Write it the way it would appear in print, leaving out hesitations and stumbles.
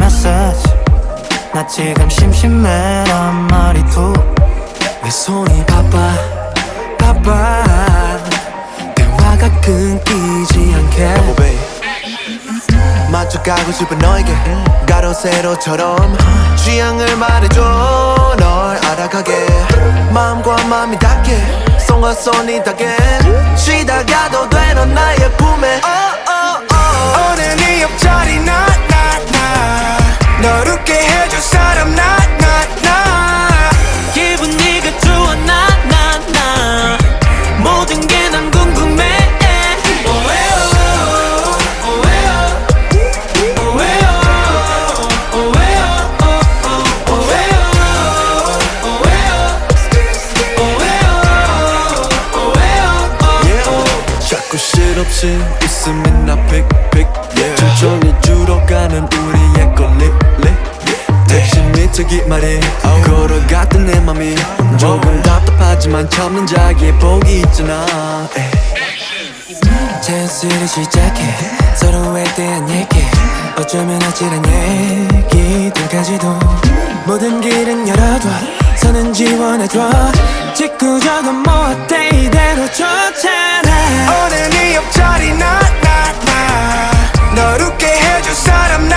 message 나 지금 심심해란 말이 내 손이 바빠 대화가 끊기지 않게 맞춰가고 싶은 너에게 가로세로처럼 취향을 말해줘 널 알아가게 마음과 마음이 닿게 손과 손이 닿게 쉬다가도 돼 넌 나의 품에 오늘 네 옆자리 나 널 웃게 해줄 사람 나 기분 네가 좋아 나 모든 게 난 궁금해 자꾸 실없이 웃음이 나 픽픽 천천히 줄어가는 우리의 걸림 택시 밑에 기말이 걸어갔던 내 맘이 조금 답답하지만 참는 자기의 복이 있잖아 찬스를 시작해 서로에 대한 얘기 어쩌면 아찔한 얘기들까지도 모든 길은 열어둬 선은 지원해줘 직구적은 뭐 어때 이대로 좋잖아 오늘 네 옆자리 나 널 웃게 해줄 사람